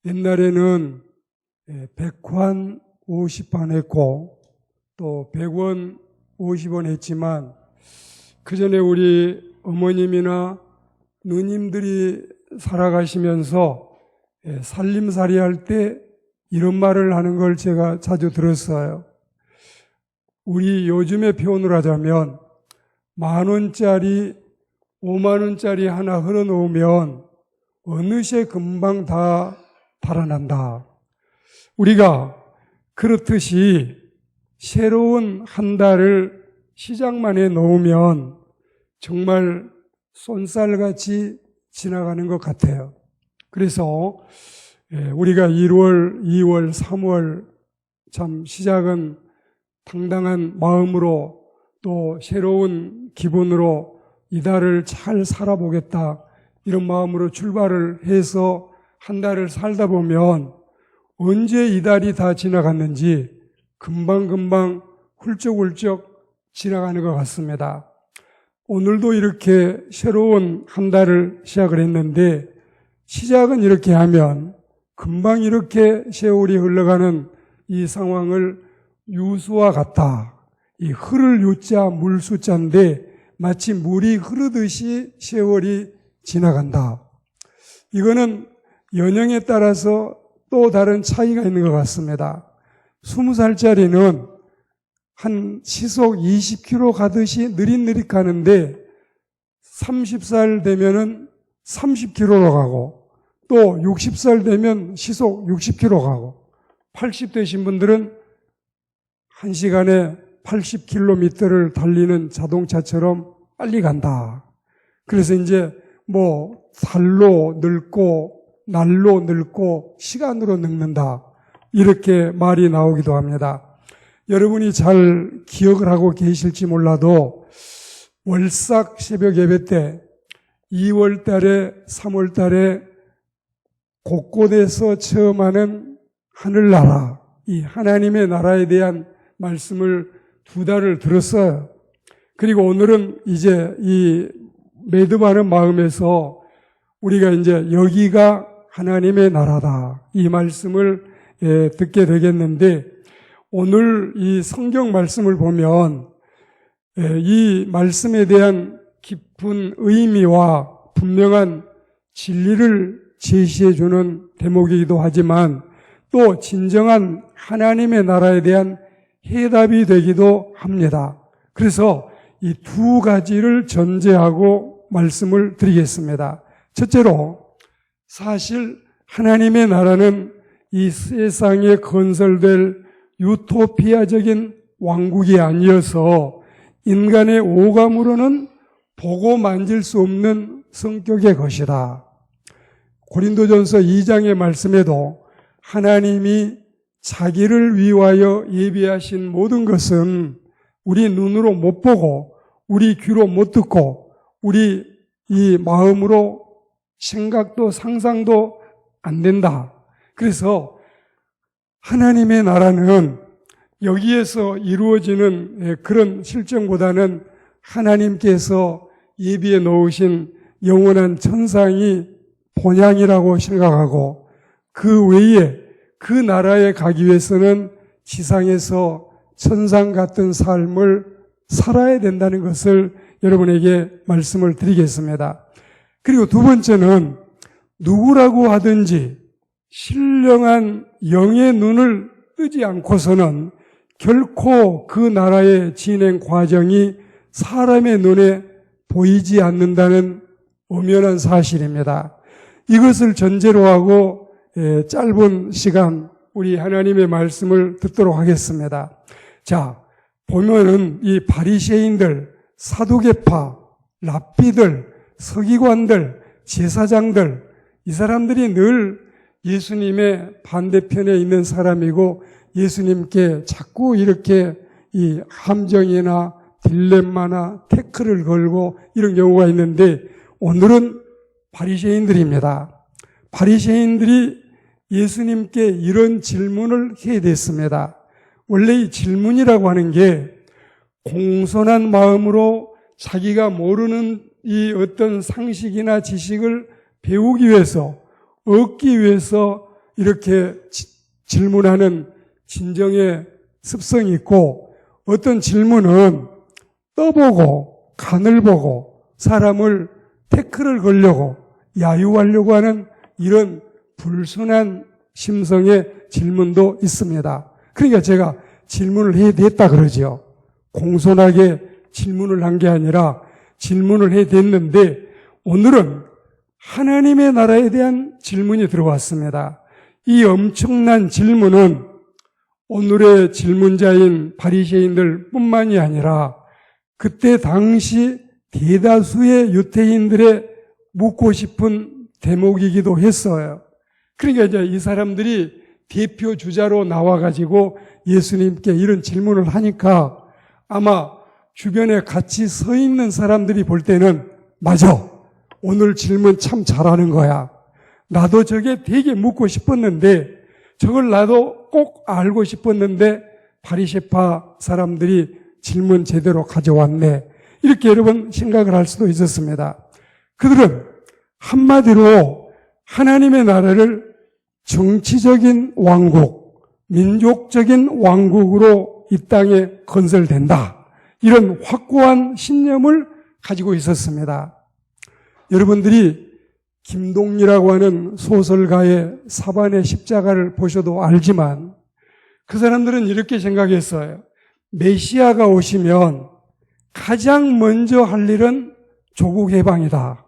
옛날에는 100환 50환 했고 또 100원 50원 했지만 그 전에 우리 어머님이나 누님들이 살아가시면서 살림살이 할 때 이런 말을 하는 걸 제가 자주 들었어요. 우리 요즘의 표현을 하자면 10,000원짜리 50,000원짜리 하나 흘러놓으면 어느새 금방 다 달아난다. 우리가 그렇듯이 새로운 한 달을 시장만에 놓으면 정말 쏜살같이 지나가는 것 같아요. 그래서 우리가 1월, 2월, 3월 참 시작은 당당한 마음으로 또 새로운 기분으로 이 달을 잘 살아보겠다 이런 마음으로 출발을 해서 한 달을 살다 보면 언제 이 달이 다 지나갔는지 금방금방 훌쩍훌쩍 지나가는 것 같습니다. 오늘도 이렇게 새로운 한 달을 시작을 했는데 시작은 이렇게 하면 금방 이렇게 세월이 흘러가는 이 상황을 유수와 같다. 이 흐를 유자 물수자인데 마치 물이 흐르듯이 세월이 지나간다. 이거는 연령에 따라서 또 다른 차이가 있는 것 같습니다. 20살짜리는 한 시속 20km 가듯이 느릿느릿 가는데 30살 되면은 30km로 가고 또 60살 되면 시속 60km 가고 80 되신 분들은 1시간에 80km를 달리는 자동차처럼 빨리 간다. 그래서 이제 살로 늙고 날로 늙고 시간으로 늙는다. 이렇게 말이 나오기도 합니다. 여러분이 잘 기억을 하고 계실지 몰라도 월삭 새벽 예배 때 2월 달에 3월 달에 곳곳에서 체험하는 하늘나라, 이 하나님의 나라에 대한 말씀을 2달을 들었어요. 그리고 오늘은 이제 이 매듭하는 마음에서 우리가 이제 여기가 하나님의 나라다. 이 말씀을 듣게 되겠는데 오늘 이 성경 말씀을 보면 이 말씀에 대한 깊은 의미와 분명한 진리를 제시해 주는 대목이기도 하지만 또 진정한 하나님의 나라에 대한 해답이 되기도 합니다. 그래서 이 2가지를 전제하고 말씀을 드리겠습니다. 첫째로 사실 하나님의 나라는 이 세상에 건설될 유토피아적인 왕국이 아니어서 인간의 오감으로는 보고 만질 수 없는 성격의 것이다. 고린도전서 2장의 말씀에도 하나님이 자기를 위하여 예비하신 모든 것은 우리 눈으로 못 보고 우리 귀로 못 듣고 우리 이 마음으로 생각도 상상도 안 된다. 그래서 하나님의 나라는 여기에서 이루어지는 그런 실정보다는 하나님께서 예비해 놓으신 영원한 천상이 본향이라고 생각하고 그 외에 그 나라에 가기 위해서는 지상에서 천상 같은 삶을 살아야 된다는 것을 여러분에게 말씀을 드리겠습니다. 그리고 2번째는 누구라고 하든지 신령한 영의 눈을 뜨지 않고서는 결코 그 나라의 진행 과정이 사람의 눈에 보이지 않는다는 엄연한 사실입니다. 이것을 전제로 하고 짧은 시간 우리 하나님의 말씀을 듣도록 하겠습니다. 자, 보면은 이 바리새인들, 사두개파, 랍비들, 서기관들, 제사장들 이 사람들이 늘 예수님의 반대편에 있는 사람이고 예수님께 자꾸 이렇게 이 함정이나 딜레마나 태클을 걸고 이런 경우가 있는데 오늘은 바리새인들입니다. 바리새인들이 예수님께 이런 질문을 해야 됐습니다. 원래 이 질문이라고 하는 게 공손한 마음으로 자기가 모르는 이 어떤 상식이나 지식을 배우기 위해서 얻기 위해서 이렇게 질문하는 진정의 습성이 있고, 어떤 질문은 떠보고 간을 보고 사람을 태클을 걸려고 야유하려고 하는 이런 불순한 심성의 질문도 있습니다. 그러니까 제가 질문을 해야 됐다 그러죠. 공손하게 질문을 한 게 아니라 질문을 해야 됐는데, 오늘은 하나님의 나라에 대한 질문이 들어왔습니다. 이 엄청난 질문은 오늘의 질문자인 바리새인들 뿐만이 아니라 그때 당시 대다수의 유대인들의 묻고 싶은 대목이기도 했어요. 그러니까 이제 이 사람들이 대표 주자로 나와가지고 예수님께 이런 질문을 하니까 아마 주변에 같이 서 있는 사람들이 볼 때는, 맞아, 오늘 질문 참 잘하는 거야. 나도 저게 되게 묻고 싶었는데, 저걸 나도 꼭 알고 싶었는데 바리새파 사람들이 질문 제대로 가져왔네. 이렇게 여러분 생각을 할 수도 있었습니다. 그들은 한마디로 하나님의 나라를 정치적인 왕국, 민족적인 왕국으로 이 땅에 건설된다, 이런 확고한 신념을 가지고 있었습니다. 여러분들이 김동리라고 하는 소설가의 사반의 십자가를 보셔도 알지만 그 사람들은 이렇게 생각했어요. 메시아가 오시면 가장 먼저 할 일은 조국 해방이다.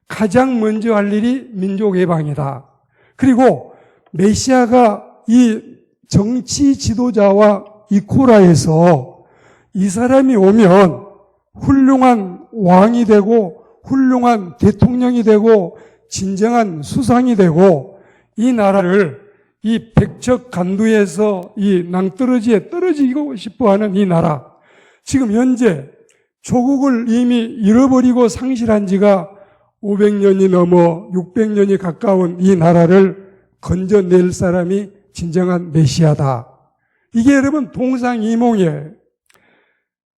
가장 먼저 할 일이 민족 해방이다. 그리고 메시아가 이 정치 지도자와 이코라에서 이 사람이 오면 훌륭한 왕이 되고 훌륭한 대통령이 되고 진정한 수상이 되고 이 나라를 이 백척간두에서 이 낭떠러지에 떨어지고 싶어하는 이 나라, 지금 현재 조국을 이미 잃어버리고 상실한 지가 500년이 넘어 600년이 가까운 이 나라를 건져낼 사람이 진정한 메시아다. 이게 여러분 동상이몽이에요.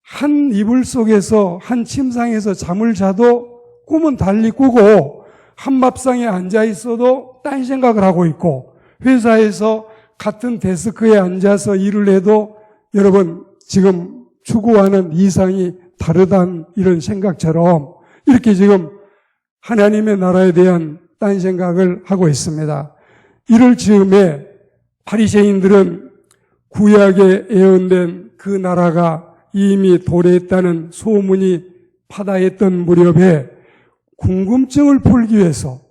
한 이불 속에서 한 침상에서 잠을 자도 꿈은 달리 꾸고 한 밥상에 앉아 있어도 딴 생각을 하고 있고, 회사에서 같은 데스크에 앉아서 일을 해도 여러분 지금 추구하는 이상이 다르다는 이런 생각처럼 이렇게 지금 하나님의 나라에 대한 딴 생각을 하고 있습니다. 이럴 즈음에 바리새인들은 구약에 예언된 그 나라가 이미 도래했다는 소문이 파다했던 무렵에 궁금증을 풀기 위해서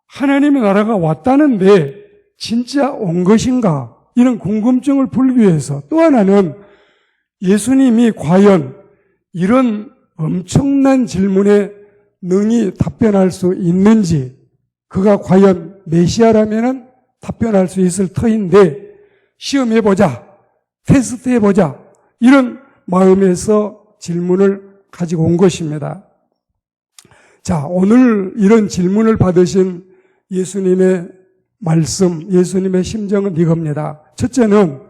하나님의 나라가 왔다는데 진짜 온 것인가, 이런 궁금증을 풀기 위해서, 또 하나는 예수님이 과연 이런 엄청난 질문에 능히 답변할 수 있는지, 그가 과연 메시아라면 답변할 수 있을 터인데 시험해보자, 테스트해보자, 이런 마음에서 질문을 가지고 온 것입니다. 자, 오늘 이런 질문을 받으신 예수님의 말씀, 예수님의 심정은 이겁니다. 첫째는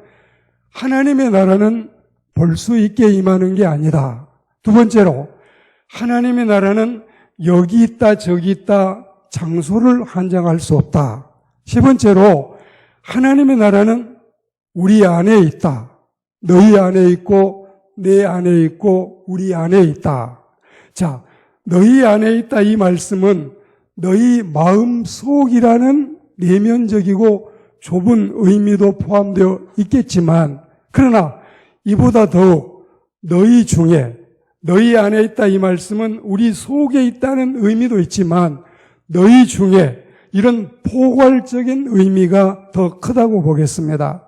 하나님의 나라는 볼 수 있게 임하는 게 아니다. 두 번째로 하나님의 나라는 여기 있다 저기 있다 장소를 한정할 수 없다. 세 번째로 하나님의 나라는 우리 안에 있다. 너희 안에 있고 내 안에 있고 우리 안에 있다. 자, 너희 안에 있다, 이 말씀은 너희 마음속이라는 내면적이고 좁은 의미도 포함되어 있겠지만, 그러나 이보다 더욱 너희 중에, 너희 안에 있다, 이 말씀은 우리 속에 있다는 의미도 있지만 너희 중에, 이런 포괄적인 의미가 더 크다고 보겠습니다.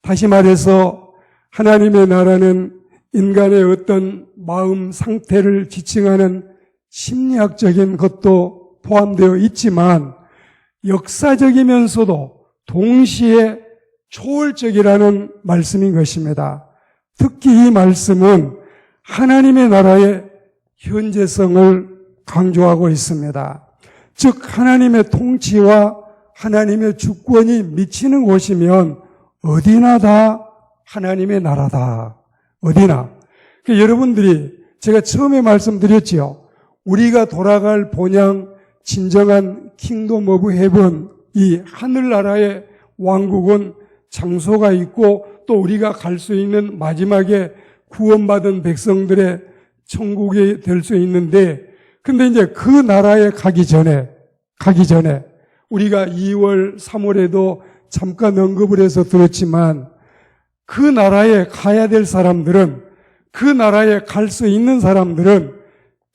다시 말해서 하나님의 나라는 인간의 어떤 마음 상태를 지칭하는 심리학적인 것도 포함되어 있지만 역사적이면서도 동시에 초월적이라는 말씀인 것입니다. 특히 이 말씀은 하나님의 나라의 현재성을 강조하고 있습니다. 즉 하나님의 통치와 하나님의 주권이 미치는 곳이면 어디나 다 하나님의 나라다. 어디나. 여러분들이, 제가 처음에 말씀드렸지요. 우리가 돌아갈 본향, 진정한 킹덤 오브 헤븐, 이 하늘나라의 왕국은 장소가 있고 또 우리가 갈 수 있는 마지막에 구원받은 백성들의 천국이 될 수 있는데, 근데 이제 그 나라에 가기 전에 우리가 2월, 3월에도 잠깐 언급을 해서 들었지만, 그 나라에 가야 될 사람들은, 그 나라에 갈 수 있는 사람들은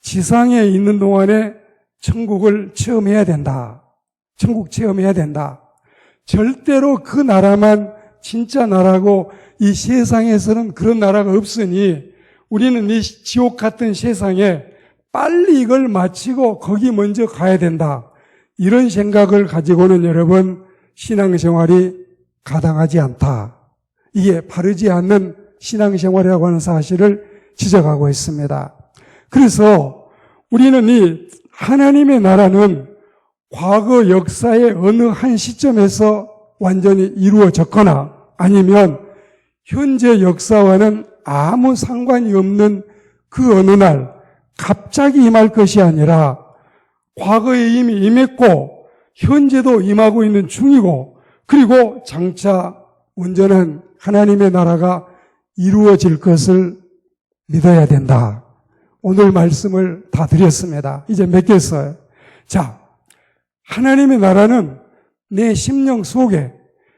지상에 있는 동안에 천국을 체험해야 된다. 천국 체험해야 된다. 절대로 그 나라만 진짜 나라고, 이 세상에서는 그런 나라가 없으니 우리는 이 지옥 같은 세상에 빨리 이걸 마치고 거기 먼저 가야 된다. 이런 생각을 가지고는 여러분, 신앙생활이 가당하지 않다. 이게 바르지 않는 신앙생활이라고 하는 사실을 지적하고 있습니다. 그래서 우리는 이 하나님의 나라는 과거 역사의 어느 한 시점에서 완전히 이루어졌거나 아니면 현재 역사와는 아무 상관이 없는 그 어느 날 갑자기 임할 것이 아니라 과거에 이미 임했고 현재도 임하고 있는 중이고, 그리고 장차 온전한 하나님의 나라가 이루어질 것을 믿어야 된다. 오늘 말씀을 다 드렸습니다. 이제 맺겠어요. 자, 하나님의 나라는 내 심령 속에,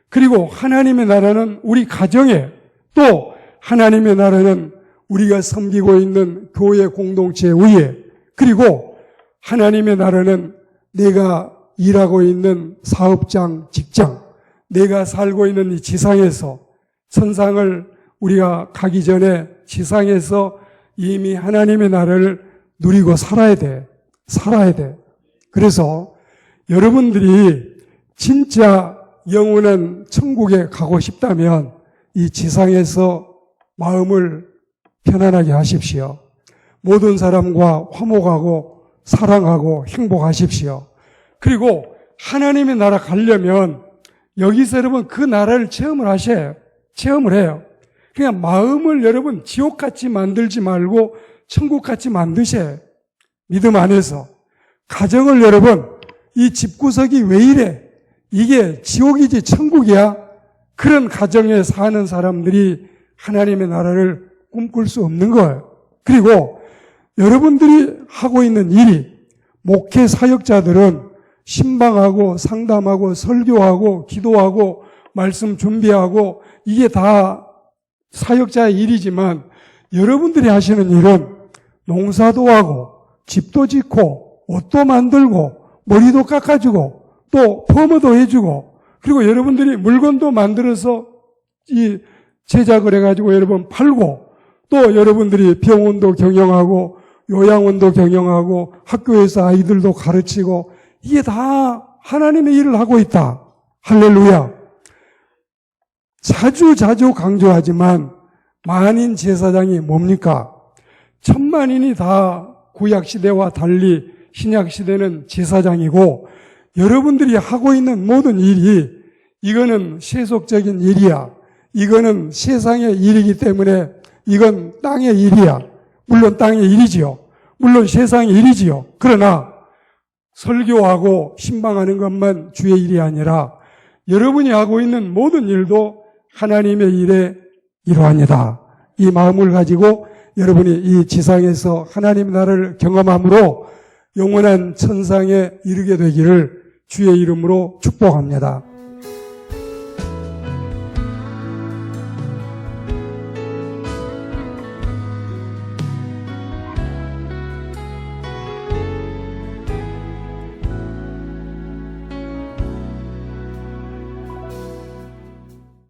그리고 하나님의 나라는 우리 가정에, 또 하나님의 나라는 우리가 섬기고 있는 교회 공동체 위에, 그리고 하나님의 나라는 내가 일하고 있는 사업장, 직장, 내가 살고 있는 이 지상에서, 천상을 우리가 가기 전에 지상에서 이미 하나님의 나라를 누리고 살아야 돼. 그래서 여러분들이 진짜 영원한 천국에 가고 싶다면 이 지상에서 마음을 편안하게 하십시오. 모든 사람과 화목하고 사랑하고 행복하십시오. 그리고 하나님의 나라 가려면 여기서 여러분 그 나라를 체험을 해요. 그냥 마음을 여러분 지옥같이 만들지 말고 천국같이 만드셔요. 믿음 안에서. 가정을 여러분, 이 집구석이 왜 이래? 이게 지옥이지 천국이야? 그런 가정에 사는 사람들이 하나님의 나라를 꿈꿀 수 없는 거예요. 그리고 여러분들이 하고 있는 일이, 목회 사역자들은 신방하고 상담하고 설교하고 기도하고 말씀 준비하고 이게 다 사역자의 일이지만, 여러분들이 하시는 일은 농사도 하고 집도 짓고 옷도 만들고 머리도 깎아주고 또 포머도 해주고, 그리고 여러분들이 물건도 만들어서 이 제작을 해가지고 여러분 팔고, 또 여러분들이 병원도 경영하고 요양원도 경영하고 학교에서 아이들도 가르치고, 이게 다 하나님의 일을 하고 있다. 할렐루야. 자주 강조하지만 만인 제사장이 뭡니까? 천만인이 다 구약시대와 달리 신약시대는 제사장이고, 여러분들이 하고 있는 모든 일이 이거는 세속적인 일이야. 이거는 세상의 일이기 때문에 이건 땅의 일이야. 물론 땅의 일이지요. 물론 세상의 일이지요. 그러나 설교하고 신방하는 것만 주의 일이 아니라 여러분이 하고 있는 모든 일도 하나님의 일의 일환이다. 이 마음을 가지고 여러분이 이 지상에서 하나님의 나라를 경험함으로 영원한 천상에 이르게 되기를 주의 이름으로 축복합니다.